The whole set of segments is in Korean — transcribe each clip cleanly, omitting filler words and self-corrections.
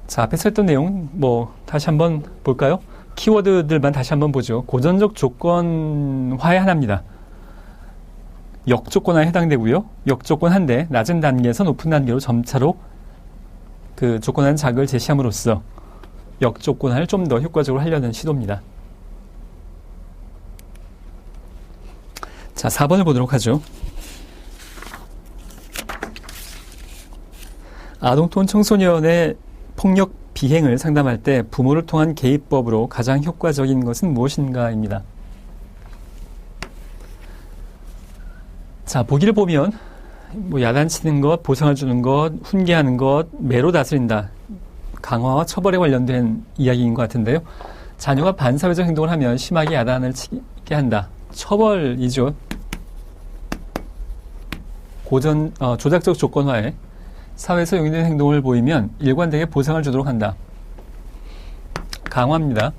자, 앞에서 했던 내용 다시 한번 볼까요? 키워드들만 다시 한번 보죠. 고전적 조건화의 하나입니다. 역조건화에 해당되고요. 역조건 한데 낮은 단계에서 높은 단계로 점차로 그 조건화는 자극을 제시함으로써 역조건화를 좀 더 효과적으로 하려는 시도입니다. 자, 4번을 보도록 하죠. 아동 또는 청소년의 폭력 비행을 상담할 때 부모를 통한 개입법으로 가장 효과적인 것은 무엇인가입니다. 자, 보기를 보면 야단치는 것, 보상을 주는 것, 훈계하는 것, 매로 다스린다. 강화와 처벌에 관련된 이야기인 것 같은데요. 자녀가 반사회적 행동을 하면 심하게 야단을 치게 한다. 처벌이죠. 조작적 조건화에 사회에서 용인된 행동을 보이면 일관되게 보상을 주도록 한다. 강화입니다.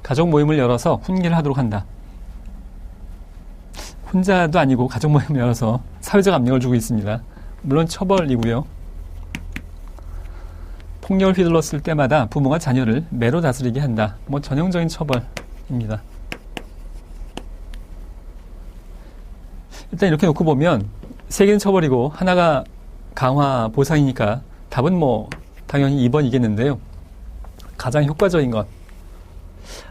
가족 모임을 열어서 훈계를 하도록 한다. 혼자도 아니고 가족 모임을 열어서 사회적 압력을 주고 있습니다. 물론 처벌이고요. 폭력을 휘둘렀을 때마다 부모가 자녀를 매로 다스리게 한다. 전형적인 처벌입니다. 일단 이렇게 놓고 보면 세 개는 처벌이고 하나가 강화 보상이니까 답은 당연히 2번이겠는데요. 가장 효과적인 것.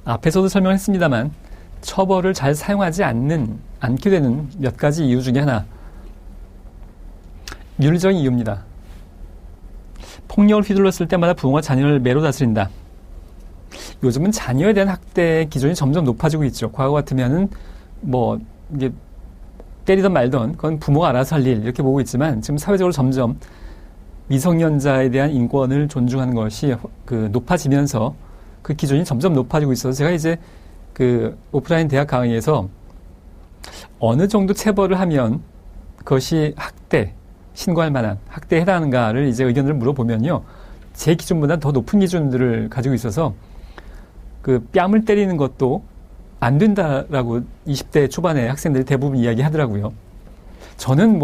앞에서도 설명했습니다만 처벌을 잘 사용하지 않게 되는 몇 가지 이유 중에 하나. 윤리적인 이유입니다. 폭력을 휘둘렀을 때마다 부모가 자녀를 매로 다스린다. 요즘은 자녀에 대한 학대의 기준이 점점 높아지고 있죠. 과거 같으면은 이게 때리던 말던 그건 부모가 알아서 할 일 이렇게 보고 있지만 지금 사회적으로 점점 미성년자에 대한 인권을 존중하는 것이 높아지면서 그 기준이 점점 높아지고 있어서 제가 이제 오프라인 대학 강의에서 어느 정도 체벌을 하면 그것이 신고할 만한 학대에 해당하는가를 이제 의견을 물어보면요. 제 기준보다 더 높은 기준들을 가지고 있어서 뺨을 때리는 것도 안 된다라고 20대 초반의 학생들이 대부분 이야기하더라고요. 저는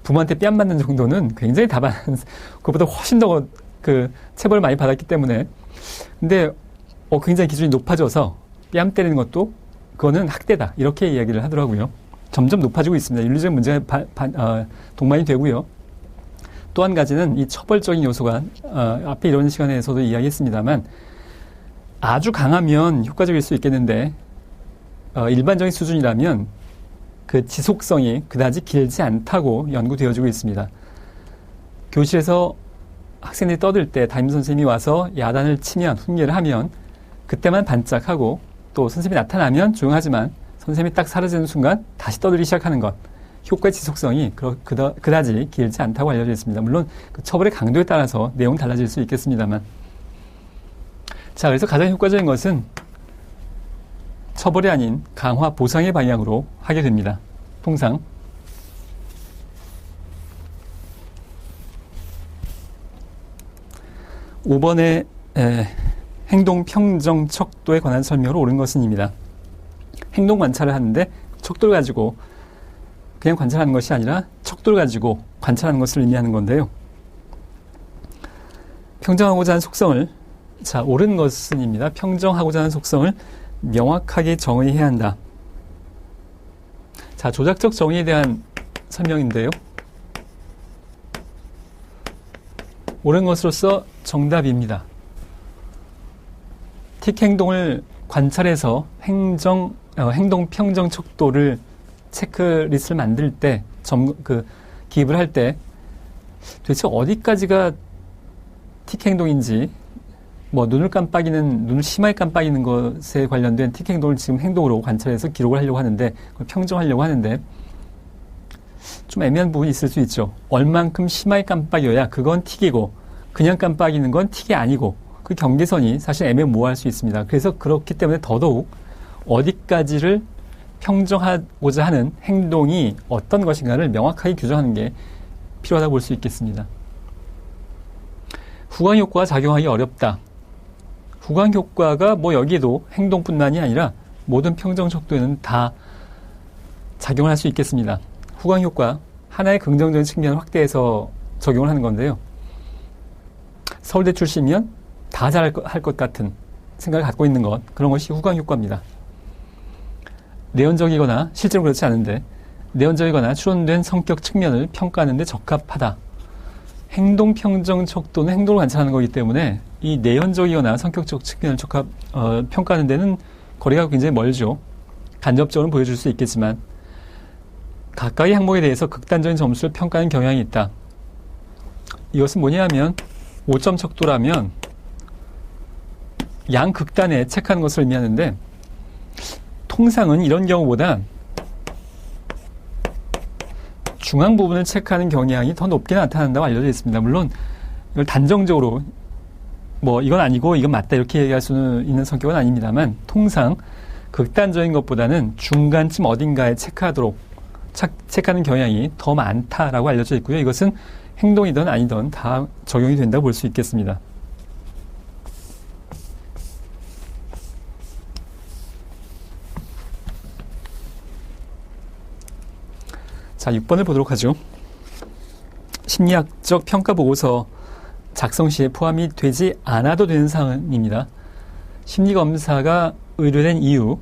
부모한테 뺨 맞는 정도는 굉장히 그것보다 훨씬 더 체벌을 많이 받았기 때문에. 근데 굉장히 기준이 높아져서 뺨 때리는 것도 그거는 학대다 이렇게 이야기를 하더라고요. 점점 높아지고 있습니다. 윤리적 문제가 동반이 되고요. 또 한 가지는 이 처벌적인 요소가 앞에 이런 시간에서도 이야기했습니다만 아주 강하면 효과적일 수 있겠는데 일반적인 수준이라면 그 지속성이 그다지 길지 않다고 연구되어지고 있습니다. 교실에서 학생들이 떠들 때 담임선생님이 와서 야단을 치면 훈계를 하면 그때만 반짝하고 또 선생님이 나타나면 조용하지만 선생님이 딱 사라지는 순간 다시 떠들기 시작하는 것. 효과의 지속성이 그다지 길지 않다고 알려져 있습니다. 물론 처벌의 강도에 따라서 내용은 달라질 수 있겠습니다만. 자, 그래서 가장 효과적인 것은 처벌이 아닌 강화 보상의 방향으로 하게 됩니다. 통상. (5번의) 행동 평정 척도에 관한 설명으로 옳은 것은입니다. 행동 관찰을 하는데 척도를 가지고 그냥 관찰하는 것이 아니라 척도를 가지고 관찰하는 것을 의미하는 건데요. 평정하고자 하는 속성을 옳은 것은입니다. 평정하고자 하는 속성을 명확하게 정의해야 한다. 조작적 정의에 대한 설명인데요. 옳은 것으로서 정답입니다. 틱 행동을 관찰해서 행동 평정 척도를 체크리스트를 만들 때, 기입을 할 때 도대체 어디까지가 틱 행동인지, 눈을 심하게 깜빡이는 것에 관련된 틱 행동을 지금 행동으로 관찰해서 기록을 하려고 하는데, 그걸 평정하려고 하는데, 좀 애매한 부분이 있을 수 있죠. 얼만큼 심하게 깜빡여야 그건 틱이고, 그냥 깜빡이는 건 틱이 아니고, 그 경계선이 사실 애매모호할 수 있습니다. 그래서 그렇기 때문에 더더욱 어디까지를 평정하고자 하는 행동이 어떤 것인가를 명확하게 규정하는 게 필요하다고 볼 수 있겠습니다. 후광효과가 작용하기 어렵다. 후광효과가 여기에도 행동뿐만이 아니라 모든 평정 척도에는 다 작용을 할 수 있겠습니다. 후광효과, 하나의 긍정적인 측면을 확대해서 적용을 하는 건데요. 서울대 출신이면 다 잘할 것 같은 생각을 갖고 있는 것, 그런 것이 후광 효과입니다. 내연적이거나 실제로 그렇지 않은데 내연적이거나 추론된 성격 측면을 평가하는 데 적합하다. 행동평정 척도는 행동을 관찰하는 거기 때문에 이 내연적이거나 성격적 측면을 평가하는 데는 거리가 굉장히 멀죠. 간접적으로 보여줄 수 있겠지만 각각의 항목에 대해서 극단적인 점수를 평가하는 경향이 있다. 이것은 뭐냐 하면 5점 척도라면 양극단에 체크하는 것을 의미하는데 통상은 이런 경우보다 중앙 부분을 체크하는 경향이 더 높게 나타난다고 알려져 있습니다. 물론 이걸 단정적으로 뭐 이건 아니고 이건 맞다 이렇게 얘기할 수는 있는 성격은 아닙니다만 통상 극단적인 것보다는 중간쯤 어딘가에 체크하는 경향이 더 많다라고 알려져 있고요. 이것은 행동이든 아니든 다 적용이 된다고 볼 수 있겠습니다. 자, 6번을 보도록 하죠. 심리학적 평가 보고서 작성 시에 포함이 되지 않아도 되는 사항입니다. 심리검사가 의뢰된 이유,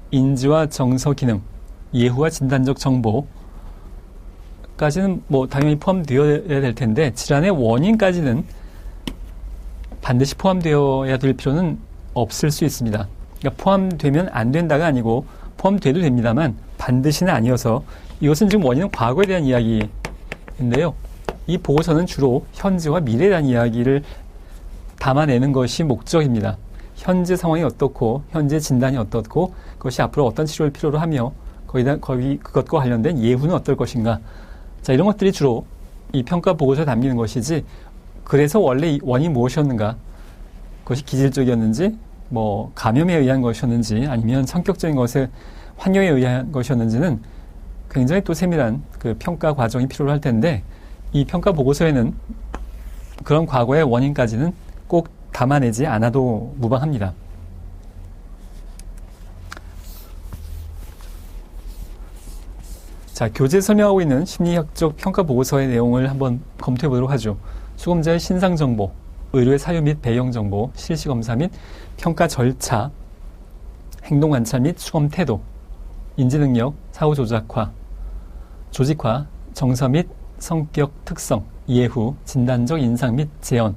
인지와 정서 기능, 예후와 진단적 정보까지는 뭐 당연히 포함되어야 될 텐데 질환의 원인까지는 반드시 포함되어야 될 필요는 없을 수 있습니다. 그러니까 포함되면 안 된다가 아니고 포함돼도 됩니다만 반드시는 아니어서 이것은 지금 원인은 과거에 대한 이야기인데요. 이 보고서는 주로 현재와 미래에 대한 이야기를 담아내는 것이 목적입니다. 현재 상황이 어떻고 현재 진단이 어떻고 그것이 앞으로 어떤 치료를 필요로 하며 그것과 관련된 예후는 어떨 것인가. 자, 이런 것들이 주로 이 평가 보고서에 담기는 것이지 그래서 원래 원인이 무엇이었는가, 그것이 기질적이었는지 뭐 감염에 의한 것이었는지 아니면 성격적인 것에 환경에 의한 것이었는지는 굉장히 또 세밀한 그 평가 과정이 필요로 할 텐데 이 평가 보고서에는 그런 과거의 원인까지는 꼭 담아내지 않아도 무방합니다. 자, 교재 설명하고 있는 심리학적 평가 보고서의 내용을 한번 검토해 보도록 하죠. 수검자의 신상 정보, 의료의 사유 및 배경 정보, 실시 검사 및 평가 절차, 행동 관찰 및 수검 태도, 인지 능력, 사후 조직화, 정서 및 성격 특성, 예후, 진단적 인상 및 재현,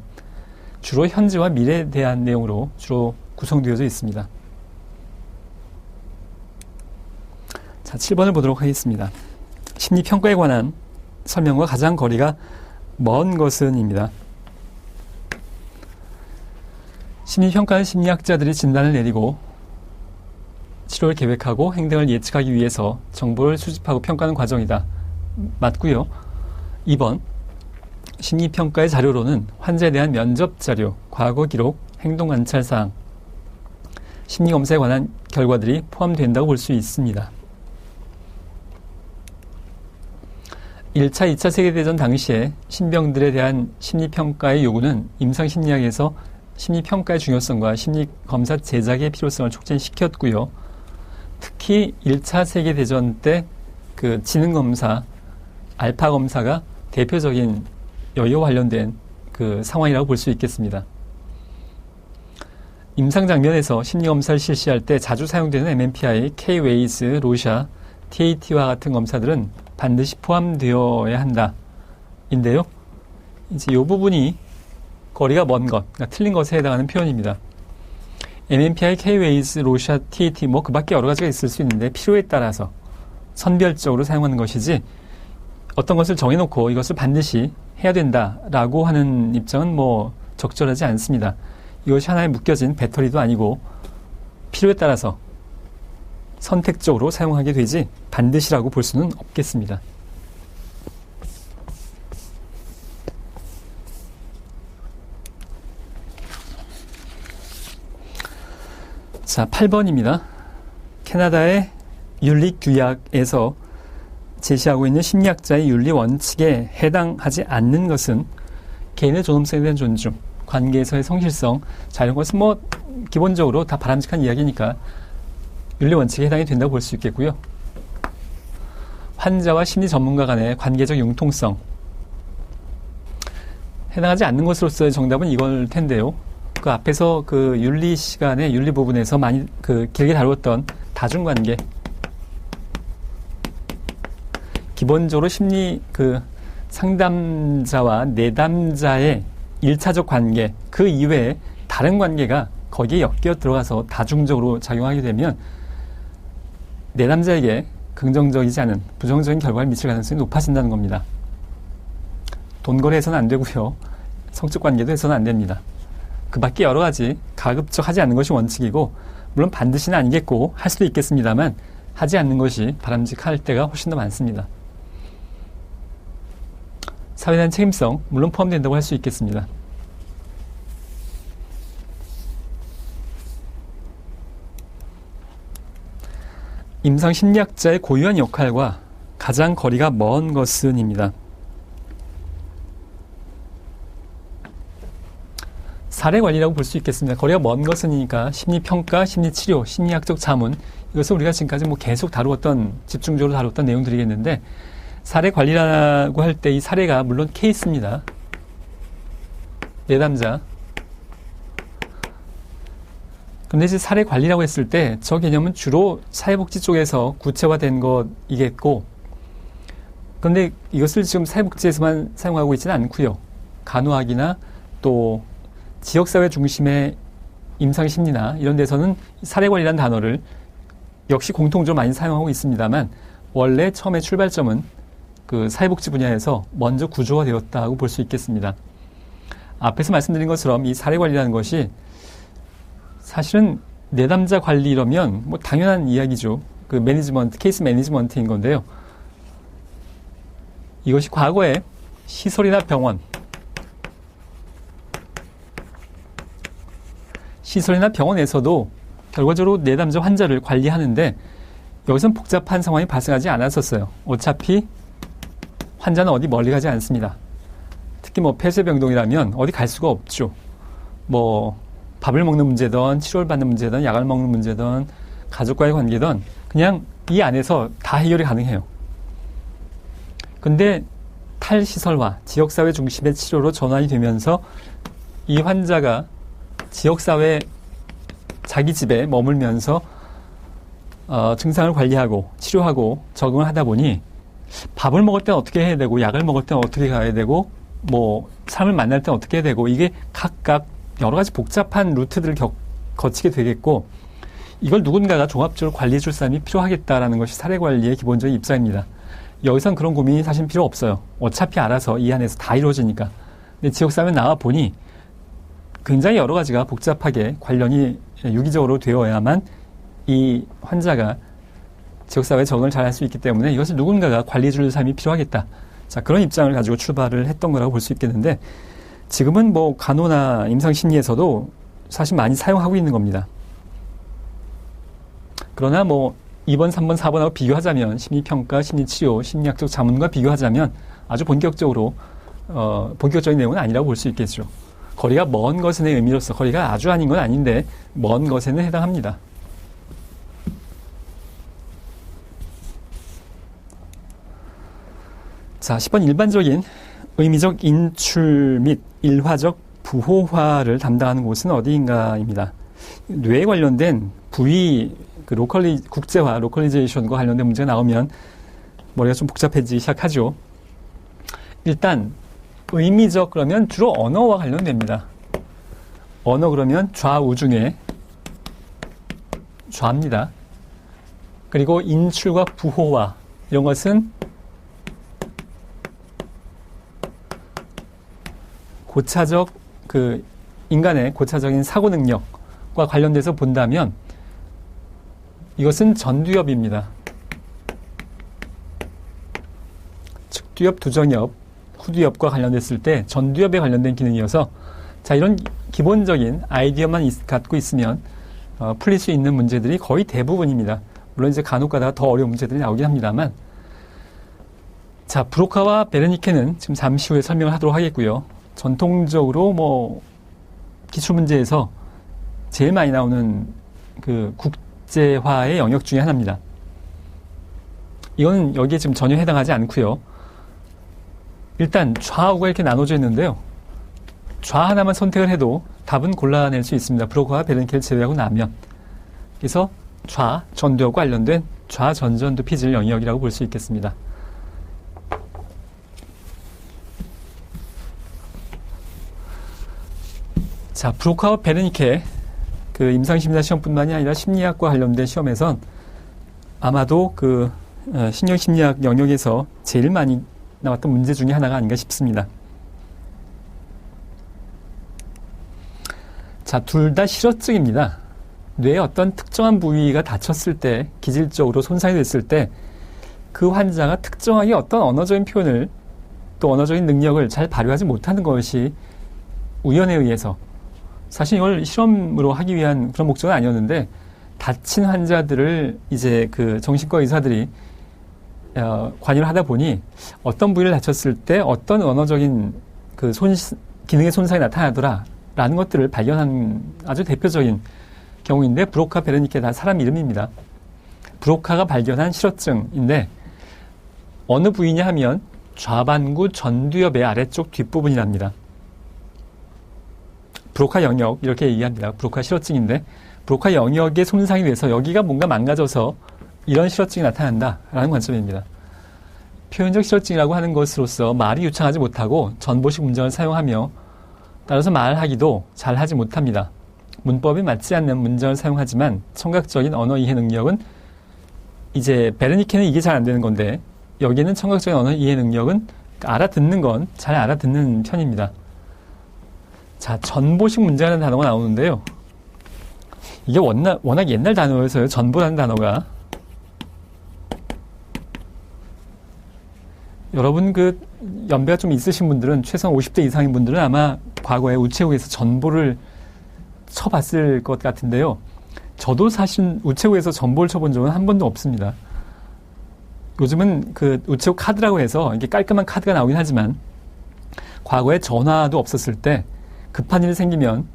주로 현재와 미래에 대한 내용으로 주로 구성되어져 있습니다. 자, 7번을 보도록 하겠습니다. 심리평가에 관한 설명과 가장 거리가 먼 것은입니다. 심리평가는 심리학자들이 진단을 내리고 치료를 계획하고 행동을 예측하기 위해서 정보를 수집하고 평가하는 과정이다. 맞고요. 2번, 심리평가의 자료로는 환자에 대한 면접 자료, 과거 기록, 행동 관찰 사항, 심리검사에 관한 결과들이 포함된다고 볼 수 있습니다. 1차, 2차 세계대전 당시에 신병들에 대한 심리평가의 요구는 임상심리학에서 심리평가의 중요성과 심리검사 제작의 필요성을 촉진시켰고요. 특히 1차 세계대전 때 그 지능검사, 알파검사가 대표적인 여기와 관련된 그 상황이라고 볼 수 있겠습니다. 임상 장면에서 심리검사를 실시할 때 자주 사용되는 MMPI, K-웨이즈, 로샤, TAT와 같은 검사들은 반드시 포함되어야 한다. 인데요. 이제 이 부분이 거리가 먼 것, 그러니까 틀린 것에 해당하는 표현입니다. MMPI, K-웨이즈, 로샤, TAT 뭐 그 밖에 여러 가지가 있을 수 있는데 필요에 따라서 선별적으로 사용하는 것이지 어떤 것을 정해놓고 이것을 반드시 해야 된다라고 하는 입장은 뭐 적절하지 않습니다. 이것이 하나의 묶여진 배터리도 아니고 필요에 따라서 선택적으로 사용하게 되지 반드시라고 볼 수는 없겠습니다. 자, 8번입니다. 캐나다의 윤리규약에서 제시하고 있는 심리학자의 윤리 원칙에 해당하지 않는 것은 개인의 존엄성에 대한 존중, 관계에서의 성실성, 자, 이런 것은 뭐 기본적으로 다 바람직한 이야기니까 윤리 원칙에 해당이 된다고 볼 수 있겠고요. 환자와 심리 전문가 간의 관계적 융통성, 해당하지 않는 것으로서의 정답은 이걸 텐데요. 그 앞에서 그 윤리 시간에 윤리 부분에서 많이 그 길게 다루었던 다중관계, 기본적으로 심리 그 상담자와 내담자의 1차적 관계, 그 이외에 다른 관계가 거기에 엮여 들어가서 다중적으로 작용하게 되면 내담자에게 긍정적이지 않은 부정적인 결과를 미칠 가능성이 높아진다는 겁니다. 돈 거래해서는 안 되고요. 성적 관계도 해서는 안 됩니다. 그 밖에 여러 가지 가급적 하지 않는 것이 원칙이고, 물론 반드시는 아니겠고 할 수도 있겠습니다만 하지 않는 것이 바람직할 때가 훨씬 더 많습니다. 사회에 대한 책임성, 물론 포함된다고 할 수 있겠습니다. 임상심리학자의 고유한 역할과 가장 거리가 먼 것은입니다. 사례관리라고 볼 수 있겠습니다. 거리가 먼 것은이니까 심리평가, 심리치료, 심리학적 자문, 이것은 우리가 지금까지 뭐 계속 다루었던, 집중적으로 다루었던 내용들이겠는데, 사례관리라고 할 때 이 사례가 물론 케이스입니다. 내담자. 그런데 이제 사례관리라고 했을 때 저 개념은 주로 사회복지 쪽에서 구체화된 것이겠고, 그런데 이것을 지금 사회복지에서만 사용하고 있지는 않고요. 간호학이나 또 지역사회 중심의 임상심리나 이런 데서는 사례관리라는 단어를 역시 공통적으로 많이 사용하고 있습니다만, 원래 처음에 출발점은 그 사회복지 분야에서 먼저 구조화되었다고 볼 수 있겠습니다. 앞에서 말씀드린 것처럼 이 사례관리라는 것이 사실은 내담자 관리 이러면 뭐 당연한 이야기죠. 그 매니지먼트, 케이스 매니지먼트인 건데요. 이것이 과거에 시설이나 병원, 시설이나 병원에서도 결과적으로 내담자 환자를 관리하는데 여기선 복잡한 상황이 발생하지 않았었어요. 어차피 환자는 어디 멀리 가지 않습니다. 특히 뭐 폐쇄병동이라면 어디 갈 수가 없죠. 뭐 밥을 먹는 문제든 치료를 받는 문제든 약을 먹는 문제든 가족과의 관계든 그냥 이 안에서 다 해결이 가능해요. 근데 탈시설화, 지역사회 중심의 치료로 전환이 되면서 이 환자가 지역사회 자기 집에 머물면서 증상을 관리하고 치료하고 적응을 하다 보니 밥을 먹을 때는 어떻게 해야 되고 약을 먹을 때는 어떻게 가야 되고 뭐 사람을 만날 때는 어떻게 해야 되고 이게 각각 여러 가지 복잡한 루트들을 거치게 되겠고, 이걸 누군가가 종합적으로 관리해 줄 사람이 필요하겠다라는 것이 사례관리의 기본적인 입장입니다. 여기선 그런 고민이 사실 필요 없어요. 어차피 알아서 이 안에서 다 이루어지니까. 근데 지역사회 나와 보니 굉장히 여러 가지가 복잡하게 관련이 유기적으로 되어야만 이 환자가 지역사회에 적응을 잘 할 수 있기 때문에 이것을 누군가가 관리해 줄 사람이 필요하겠다. 자, 그런 입장을 가지고 출발을 했던 거라고 볼 수 있겠는데, 지금은 뭐 간호나 임상심리에서도 사실 많이 사용하고 있는 겁니다. 그러나 뭐 2번, 3번, 4번하고 비교하자면, 심리평가, 심리치료, 심리학적 자문과 비교하자면 아주 본격적인 내용은 아니라고 볼 수 있겠죠. 거리가 먼 것의 의미로서 거리가 아주 아닌 건 아닌데 먼 것에는 해당합니다. 자, 10번 일반적인 의미적 인출 및 일화적 부호화를 담당하는 곳은 어디인가입니다. 뇌에 관련된 부위 국제화, 로컬리제이션과 관련된 문제가 나오면 머리가 좀 복잡해지기 시작하죠. 일단 의미적 그러면 주로 언어와 관련됩니다. 언어 그러면 좌우 중에 좌입니다. 그리고 인출과 부호화 이런 것은 고차적 인간의 고차적인 사고 능력과 관련돼서 본다면 이것은 전두엽입니다. 측두엽, 두정엽, 후두엽과 관련됐을 때 전두엽에 관련된 기능이어서, 자, 이런 기본적인 아이디어만 갖고 있으면 풀릴 수 있는 문제들이 거의 대부분입니다. 물론 이제 간혹 가다가 더 어려운 문제들이 나오긴 합니다만, 자, 브로카와 베르니케는 지금 잠시 후에 설명을 하도록 하겠고요. 전통적으로 뭐 기출문제에서 제일 많이 나오는 그 국제화의 영역 중에 하나입니다. 이건 여기에 지금 전혀 해당하지 않고요. 일단 좌우가 이렇게 나눠져 있는데요. 좌 하나만 선택을 해도 답은 골라낼 수 있습니다. 브로카와 베르니케를 제외하고 나면. 그래서 좌, 전두와 관련된 좌전전두 피질 영역이라고 볼 수 있겠습니다. 자, 브로카와 베르니케 그 임상심리사 시험뿐만이 아니라 심리학과 관련된 시험에선 아마도 그 신경심리학 영역에서 제일 많이 나왔던 문제 중에 하나가 아닌가 싶습니다. 자, 둘 다 실어증입니다. 뇌의 어떤 특정한 부위가 다쳤을 때, 기질적으로 손상이 됐을 때 그 환자가 특정하게 어떤 언어적인 표현을 또 언어적인 능력을 잘 발휘하지 못하는 것이 우연에 의해서, 사실 이걸 실험으로 하기 위한 그런 목적은 아니었는데, 다친 환자들을 이제 그 정신과 의사들이 관여를 하다 보니 어떤 부위를 다쳤을 때 어떤 언어적인 그 기능의 손상이 나타나더라라는 것들을 발견한 아주 대표적인 경우인데, 브로카, 베르니케 다 사람 이름입니다. 브로카가 발견한 실어증인데 어느 부위냐 하면 좌반구 전두엽의 아래쪽 뒷부분이랍니다. 브로카 영역 이렇게 얘기합니다. 브로카 실어증인데 브로카 영역의 손상이 돼서 여기가 뭔가 망가져서 이런 실어증이 나타난다라는 관점입니다. 표현적 실어증이라고 하는 것으로서 말이 유창하지 못하고 전보식 문장을 사용하며 따라서 말하기도 잘 하지 못합니다. 문법에 맞지 않는 문장을 사용하지만 청각적인 언어 이해 능력은, 이제 베르니케는 이게 잘 안 되는 건데 여기는 청각적인 언어 이해 능력은 알아듣는 건 잘 알아듣는 편입니다. 자, 전보식 문장이라는 단어가 나오는데요. 이게 워낙 옛날 단어여서요. 전보라는 단어가. 여러분 그 연배가 좀 있으신 분들은, 최소한 50대 이상인 분들은 아마 과거에 우체국에서 전보를 쳐봤을 것 같은데요. 저도 사실 우체국에서 전보를 쳐본 적은 한 번도 없습니다. 요즘은 그 우체국 카드라고 해서 이게 깔끔한 카드가 나오긴 하지만, 과거에 전화도 없었을 때 급한 일이 생기면,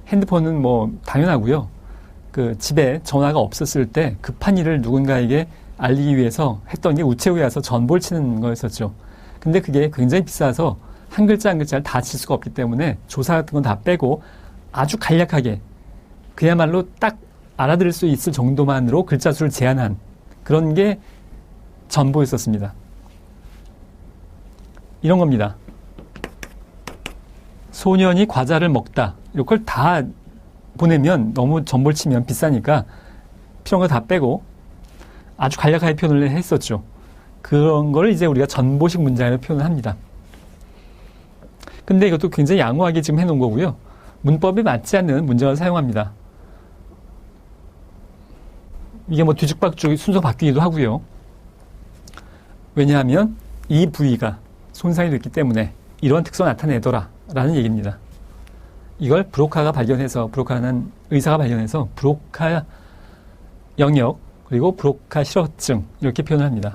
핸드폰은 뭐 당연하고요. 그 집에 전화가 없었을 때 급한 일을 누군가에게 알리기 위해서 했던 게 우체국에 가서 전보를 치는 거였었죠. 근데 그게 굉장히 비싸서 한 글자 한 글자를 다 칠 수가 없기 때문에 조사 같은 건 다 빼고 아주 간략하게, 그야말로 딱 알아들을 수 있을 정도만으로 글자 수를 제한한 그런 게 전보였었습니다. 이런 겁니다. 소년이 과자를 먹다. 이걸 다 보내면 너무 전보를 치면 비싸니까 필요한 거 다 빼고 아주 간략하게 표현을 했었죠. 그런 걸 이제 우리가 전보식 문장으로 표현을 합니다. 근데 이것도 굉장히 양호하게 지금 해놓은 거고요. 문법에 맞지 않는 문장을 사용합니다. 이게 뭐 뒤죽박죽 순서 바뀌기도 하고요. 왜냐하면 이 부위가 손상이 됐기 때문에 이런 특성을 나타내더라 라는 얘기입니다. 이걸 브로카라는 의사가 발견해서 브로카 영역 그리고 브로카 실어증 이렇게 표현을 합니다.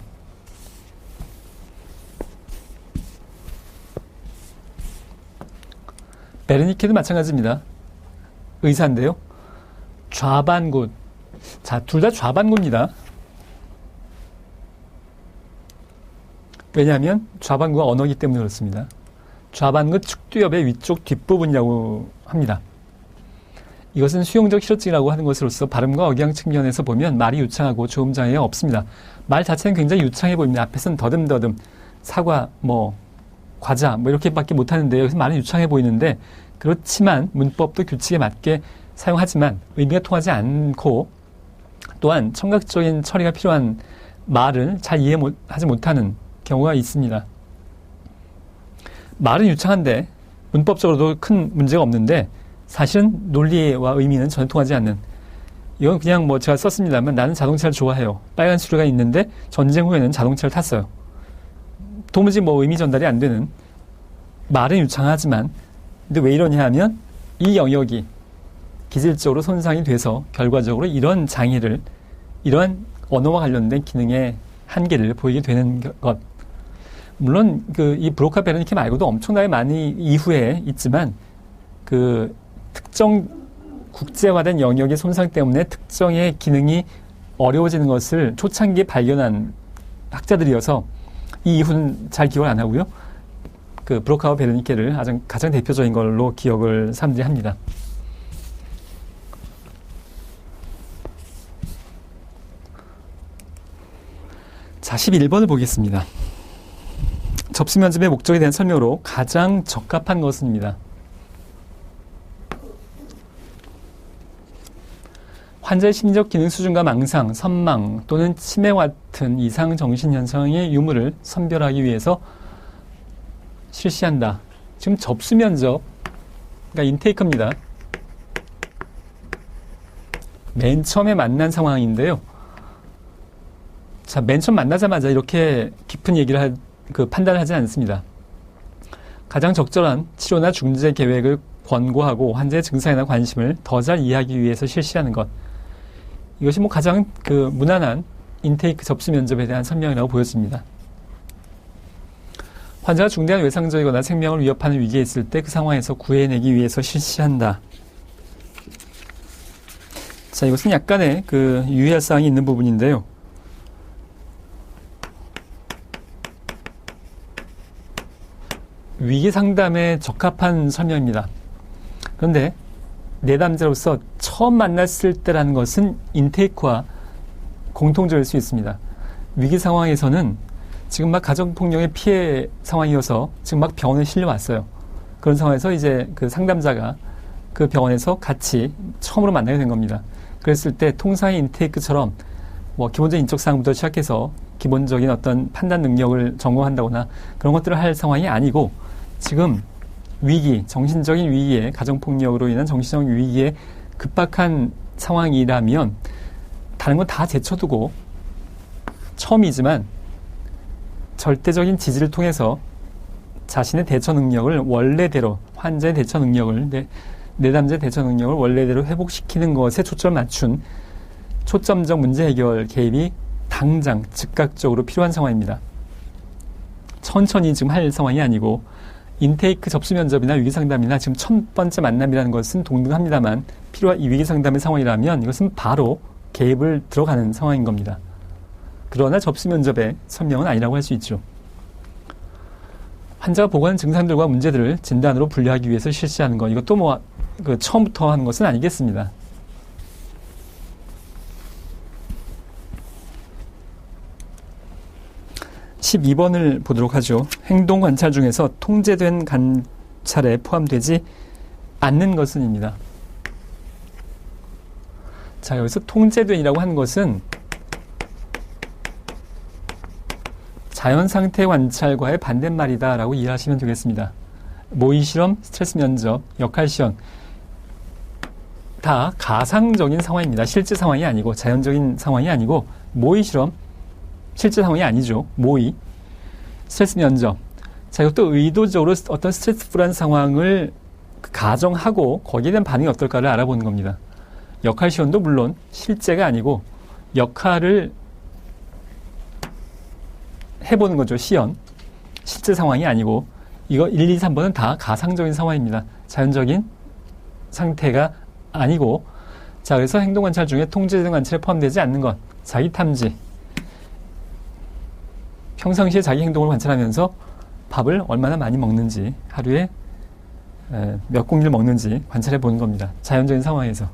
베르니케도 마찬가지입니다. 의사인데요. 좌반구. 자, 둘 다 좌반구입니다. 왜냐하면 좌반구가 언어이기 때문에 그렇습니다. 좌반구 측두엽의 위쪽 뒷부분이라고 합니다. 이것은 수용적 실어증이라고 하는 것으로서 발음과 억양 측면에서 보면 말이 유창하고 조음 장애가 없습니다. 말 자체는 굉장히 유창해 보입니다. 앞에서는 더듬더듬 사과, 과자 이렇게밖에 못하는데 여기서 말은 유창해 보이는데, 그렇지만 문법도 규칙에 맞게 사용하지만 의미가 통하지 않고, 또한 청각적인 처리가 필요한 말을 잘 이해하지 못하는 경우가 있습니다. 말은 유창한데 문법적으로도 큰 문제가 없는데 사실은 논리와 의미는 전혀 통하지 않는, 이건 그냥 제가 썼습니다만 나는 자동차를 좋아해요. 빨간 수레가 있는데 전쟁 후에는 자동차를 탔어요. 도무지 의미 전달이 안 되는, 말은 유창하지만 근데 왜 이러냐 하면 이 영역이 기질적으로 손상이 돼서 결과적으로 이런 장애를, 이러한 언어와 관련된 기능의 한계를 보이게 되는 것. 물론 이 브로카 베르니케 말고도 엄청나게 많이 이후에 있지만, 그 특정 국제화된 영역의 손상 때문에 특정의 기능이 어려워지는 것을 초창기에 발견한 학자들이어서 이 이후는 잘 기억을 안 하고요. 그 브로카와 베르니케를 가장 대표적인 걸로 기억을 사람들이 합니다. 자, 11번을 보겠습니다. 접수 면접의 목적에 대한 설명으로 가장 적합한 것은입니다. 환자의 심리적 기능 수준과 망상, 선망 또는 치매와 같은 이상 정신 현상의 유무를 선별하기 위해서 실시한다. 지금 접수 면접, 그러니까 인테이크입니다. 맨 처음에 만난 상황인데요. 자, 맨 처음 만나자마자 이렇게 깊은 얘기를 판단을 하지 않습니다. 가장 적절한 치료나 중재 계획을 권고하고 환자의 증상이나 관심을 더 잘 이해하기 위해서 실시하는 것. 이것이 가장 무난한 인테이크 접수 면접에 대한 설명이라고 보여집니다. 환자가 중대한 외상적이거나 생명을 위협하는 위기에 있을 때 그 상황에서 구해내기 위해서 실시한다. 자, 이것은 약간의 유의할 사항이 있는 부분인데요. 위기 상담에 적합한 설명입니다. 그런데 내담자로서 처음 만났을 때라는 것은 인테이크와 공통적일 수 있습니다. 위기 상황에서는 지금 막 가정폭력의 피해 상황이어서 지금 막 병원에 실려왔어요. 그런 상황에서 이제 그 상담자가 그 병원에서 같이 처음으로 만나게 된 겁니다. 그랬을 때 통상의 인테이크처럼 기본적인 인적사항부터 시작해서 기본적인 어떤 판단 능력을 점검한다거나 그런 것들을 할 상황이 아니고 지금 위기, 정신적인 위기에, 가정폭력으로 인한 정신적 위기에 급박한 상황이라면 다른 건 다 제쳐두고 처음이지만 절대적인 지지를 통해서 자신의 대처 능력을 원래대로, 환자의 대처 능력을, 내담자의 대처 능력을 원래대로 회복시키는 것에 초점을 맞춘 초점적 문제 해결 개입이 당장, 즉각적으로 필요한 상황입니다. 천천히 지금 할 상황이 아니고 인테이크 접수 면접이나 위기 상담이나 지금 첫 번째 만남이라는 것은 동등합니다만 이 위기 상담의 상황이라면 이것은 바로 개입을 들어가는 상황인 겁니다. 그러나 접수 면접의 설명은 아니라고 할 수 있죠. 환자가 보고하는 증상들과 문제들을 진단으로 분류하기 위해서 실시하는 것, 이것도 처음부터 하는 것은 아니겠습니다. (12번을) 보도록 하죠. 행동 관찰 중에서 통제된 관찰에 포함되지 않는 것은입니다. 자, 여기서 통제된이라고 하는 것은 자연상태 관찰과의 반대말이다라고 이해하시면 되겠습니다. 모의실험, 스트레스 면접, 역할시험 다 가상적인 상황입니다. 실제 상황이 아니고 자연적인 상황이 아니고 모의실험, 실제 상황이 아니죠. 모의, 스트레스 면접. 자, 이것도 의도적으로 어떤 스트레스풀한 상황을 가정하고 거기에 대한 반응이 어떨까를 알아보는 겁니다. 역할 시험도 물론 실제가 아니고 역할을 해보는 거죠. 시연. 실제 상황이 아니고 이거 1, 2, 3번은 다 가상적인 상황입니다. 자연적인 상태가 아니고 자, 그래서 행동관찰 중에 통제된 관찰에 포함되지 않는 것. 자기 탐지. 평상시에 자기 행동을 관찰하면서 밥을 얼마나 많이 먹는지, 하루에 몇 공기를 먹는지 관찰해 보는 겁니다. 자연적인 상황에서.